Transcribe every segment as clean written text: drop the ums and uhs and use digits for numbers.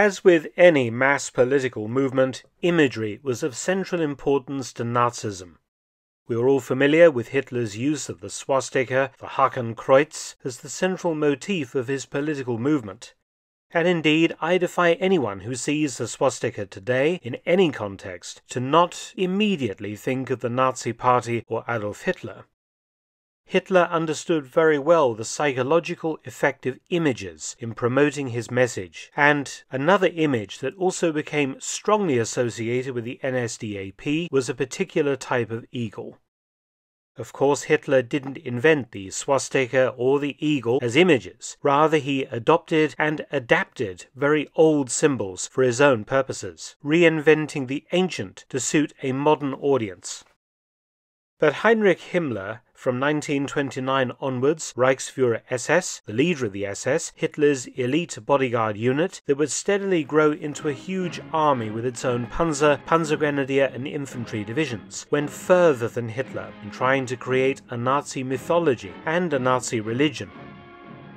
As with any mass political movement, imagery was of central importance to Nazism. We are all familiar with Hitler's use of the swastika, the Hakenkreuz, as the central motif of his political movement. And indeed, I defy anyone who sees the swastika today in any context to not immediately think of the Nazi Party or Adolf Hitler. Hitler understood very well the psychological effect of images in promoting his message, and another image that also became strongly associated with the NSDAP was a particular type of eagle. Of course, Hitler didn't invent the swastika or the eagle as images. Rather, he adopted and adapted very old symbols for his own purposes, reinventing the ancient to suit a modern audience. But Heinrich Himmler, from 1929 onwards, Reichsführer SS, the leader of the SS, Hitler's elite bodyguard unit that would steadily grow into a huge army with its own Panzer, Panzergrenadier and infantry divisions, went further than Hitler in trying to create a Nazi mythology and a Nazi religion.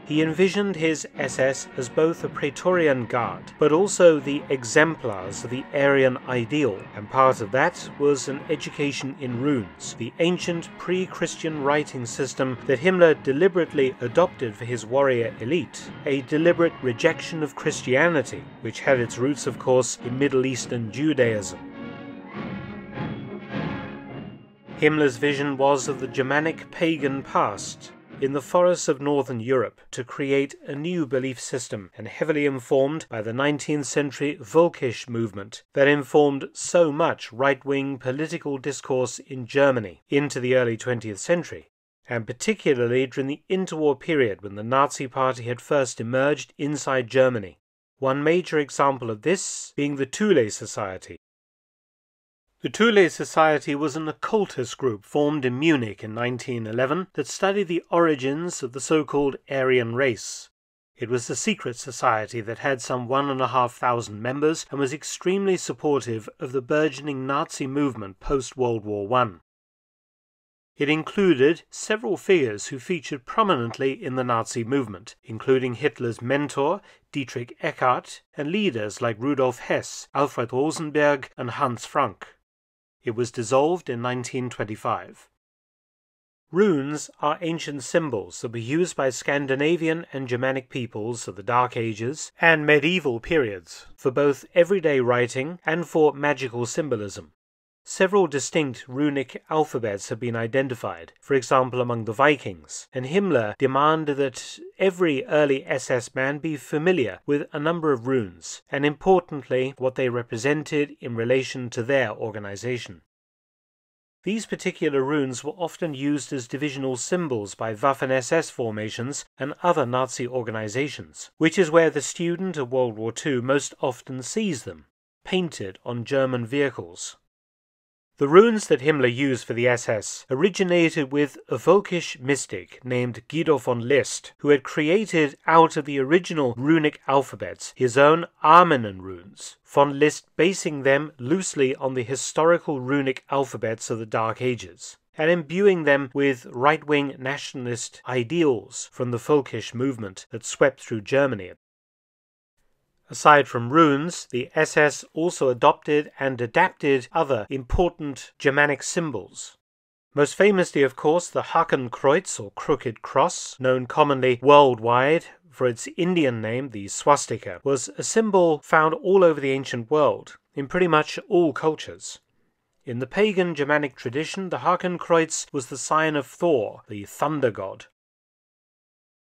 He envisioned his SS as both a Praetorian Guard, but also the exemplars of the Aryan ideal, and part of that was an education in runes, the ancient pre-Christian writing system that Himmler deliberately adopted for his warrior elite, a deliberate rejection of Christianity, which had its roots, of course, in Middle Eastern Judaism. Himmler's vision was of the Germanic pagan past, in the forests of northern Europe, to create a new belief system, and heavily informed by the 19th century Völkisch movement that informed so much right-wing political discourse in Germany into the early 20th century, and particularly during the interwar period when the Nazi Party had first emerged inside Germany. One major example of this being the Thule Society. The Thule Society was an occultist group formed in Munich in 1911 that studied the origins of the so-called Aryan race. It was a secret society that had some 1,500 members and was extremely supportive of the burgeoning Nazi movement post-World War I. It included several figures who featured prominently in the Nazi movement, including Hitler's mentor, Dietrich Eckart, and leaders like Rudolf Hess, Alfred Rosenberg, and Hans Frank. It was dissolved in 1925. Runes are ancient symbols that were used by Scandinavian and Germanic peoples of the Dark Ages and medieval periods for both everyday writing and for magical symbolism. Several distinct runic alphabets have been identified, for example among the Vikings, and Himmler demanded that every early SS man be familiar with a number of runes, and importantly what they represented in relation to their organization. These particular runes were often used as divisional symbols by Waffen-SS formations and other Nazi organizations, which is where the student of World War II most often sees them, painted on German vehicles. The runes that Himmler used for the SS originated with a Völkisch mystic named Guido von List, who had created out of the original runic alphabets his own Armenen runes, von List basing them loosely on the historical runic alphabets of the Dark Ages, and imbuing them with right-wing nationalist ideals from the Völkisch movement that swept through Germany. Aside from runes, the SS also adopted and adapted other important Germanic symbols. Most famously, of course, the Hakenkreuz, or Crooked Cross, known commonly worldwide for its Indian name, the swastika, was a symbol found all over the ancient world, in pretty much all cultures. In the pagan Germanic tradition, the Hakenkreuz was the sign of Thor, the thunder god.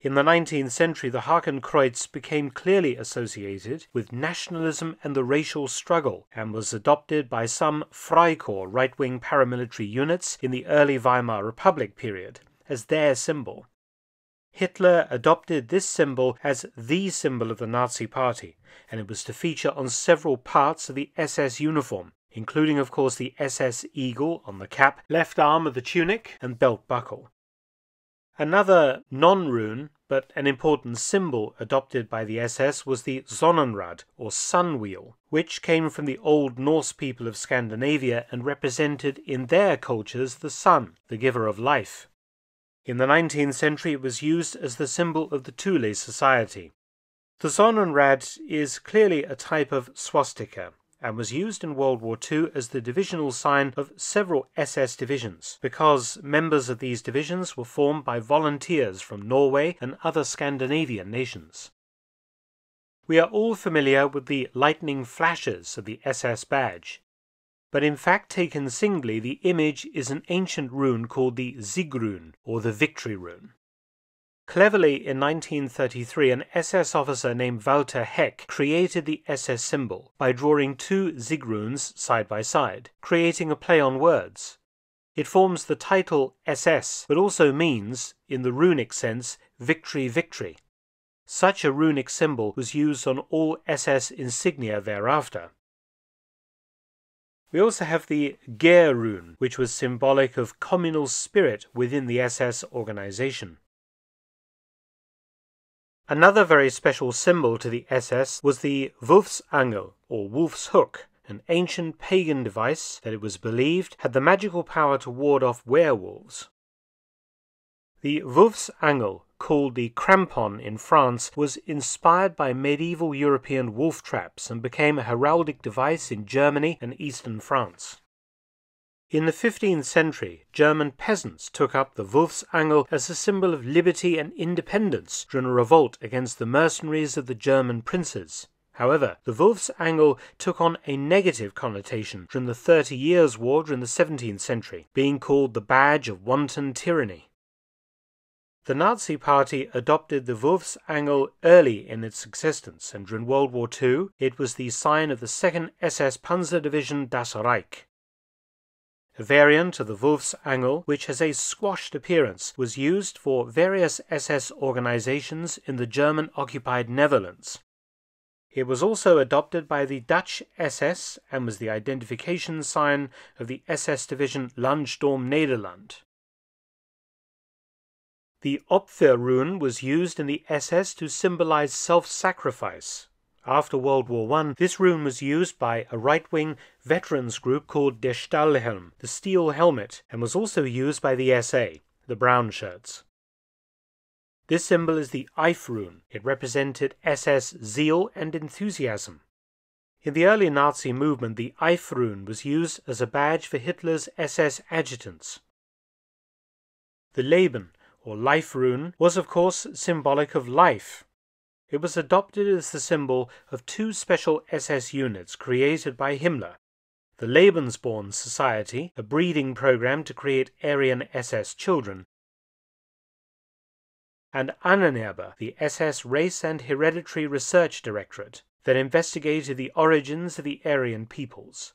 In the 19th century, the Hakenkreuz became clearly associated with nationalism and the racial struggle, and was adopted by some Freikorps right-wing paramilitary units in the early Weimar Republic period as their symbol. Hitler adopted this symbol as the symbol of the Nazi Party, and it was to feature on several parts of the SS uniform, including of course the SS eagle on the cap, left arm of the tunic, and belt buckle. Another non-rune, but an important symbol adopted by the SS was the Sonnenrad, or sun wheel, which came from the Old Norse people of Scandinavia and represented in their cultures the sun, the giver of life. In the 19th century it was used as the symbol of the Thule Society. The Sonnenrad is clearly a type of swastika and was used in World War II as the divisional sign of several SS divisions, because members of these divisions were formed by volunteers from Norway and other Scandinavian nations. We are all familiar with the lightning flashes of the SS badge, but in fact taken singly the image is an ancient rune called the Sigrun, or the Victory Rune. Cleverly, in 1933, an SS officer named Walter Heck created the SS symbol by drawing two Sigruns side by side, creating a play on words. It forms the title SS, but also means, in the runic sense, victory, victory. Such a runic symbol was used on all SS insignia thereafter. We also have the Ger rune, which was symbolic of communal spirit within the SS organization. Another very special symbol to the SS was the Wolfsangel, or wolf's hook, an ancient pagan device that it was believed had the magical power to ward off werewolves. The Wolfsangel, called the crampon in France, was inspired by medieval European wolf traps and became a heraldic device in Germany and eastern France. In the 15th century, German peasants took up the Wolfsangel as a symbol of liberty and independence during a revolt against the mercenaries of the German princes. However, the Wolfsangel took on a negative connotation during the 30 Years' War during the 17th century, being called the badge of wanton tyranny. The Nazi Party adopted the Wolfsangel early in its existence, and during World War II it was the sign of the 2nd SS Panzer Division Das Reich. A variant of the Wolfsangel, which has a squashed appearance, was used for various SS organizations in the German-occupied Netherlands. It was also adopted by the Dutch SS and was the identification sign of the SS division Landsturm Nederland. The Opfer rune was used in the SS to symbolize self-sacrifice. After World War I, this rune was used by a right-wing veterans group called Der Stahlhelm, the steel helmet, and was also used by the SA, the brown shirts. This symbol is the Eif rune. It represented SS zeal and enthusiasm. In the early Nazi movement, the Eif rune was used as a badge for Hitler's SS adjutants. The Leben, or life rune, was of course symbolic of life. It was adopted as the symbol of two special SS units created by Himmler: the Lebensborn Society, a breeding program to create Aryan SS children, and Ahnenerbe, the SS Race and Hereditary Research Directorate, that investigated the origins of the Aryan peoples.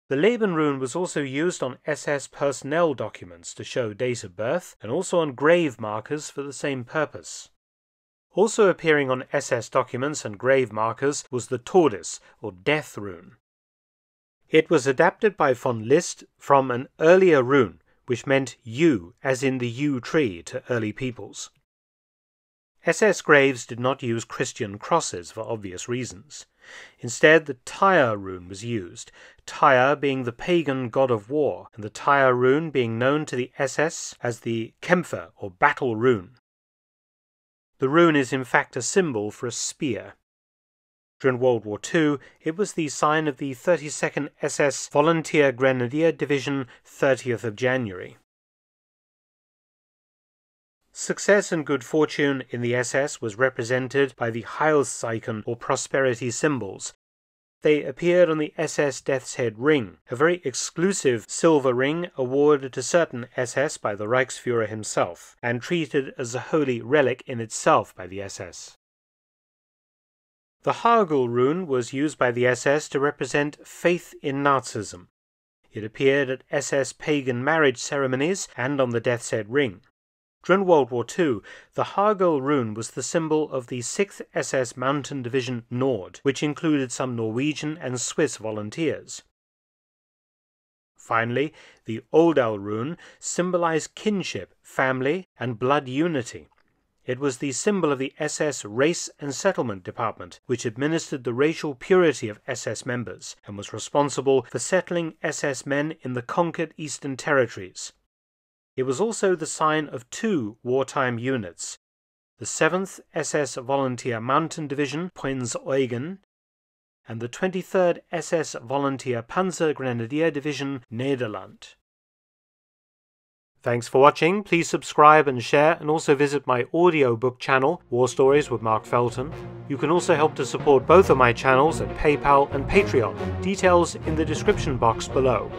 The Leben rune was also used on SS personnel documents to show date of birth, and also on grave markers for the same purpose. Also appearing on SS documents and grave markers was the Todes, or death rune. It was adapted by von List from an earlier rune, which meant yew, as in the yew tree, to early peoples. SS graves did not use Christian crosses for obvious reasons. Instead, the Tyr rune was used, Tyr being the pagan god of war, and the Tyr rune being known to the SS as the Kämpfer, or battle rune. The rune is in fact a symbol for a spear. During World War II, it was the sign of the 32nd SS Volunteer Grenadier Division, 30th of January. Success and good fortune in the SS was represented by the Heilszeichen, or prosperity symbols. They appeared on the SS Death's Head ring, a very exclusive silver ring awarded to certain SS by the Reichsfuhrer himself, and treated as a holy relic in itself by the SS. The Hagel rune was used by the SS to represent faith in Nazism. It appeared at SS pagan marriage ceremonies and on the Death's Head ring. During World War II, the Hagel rune was the symbol of the 6th SS Mountain Division Nord, which included some Norwegian and Swiss volunteers. Finally, the Oldal rune symbolized kinship, family, and blood unity. It was the symbol of the SS Race and Settlement Department, which administered the racial purity of SS members, and was responsible for settling SS men in the conquered Eastern Territories. It was also the sign of two wartime units, the 7th SS Volunteer Mountain Division Prinz-Eugen, and the 23rd SS Volunteer Panzer Grenadier Division Nederland. Thanks for watching. Please subscribe and share, and also visit my audiobook channel, War Stories with Mark Felton. You can also help to support both of my channels at PayPal and Patreon. Details in the description box below.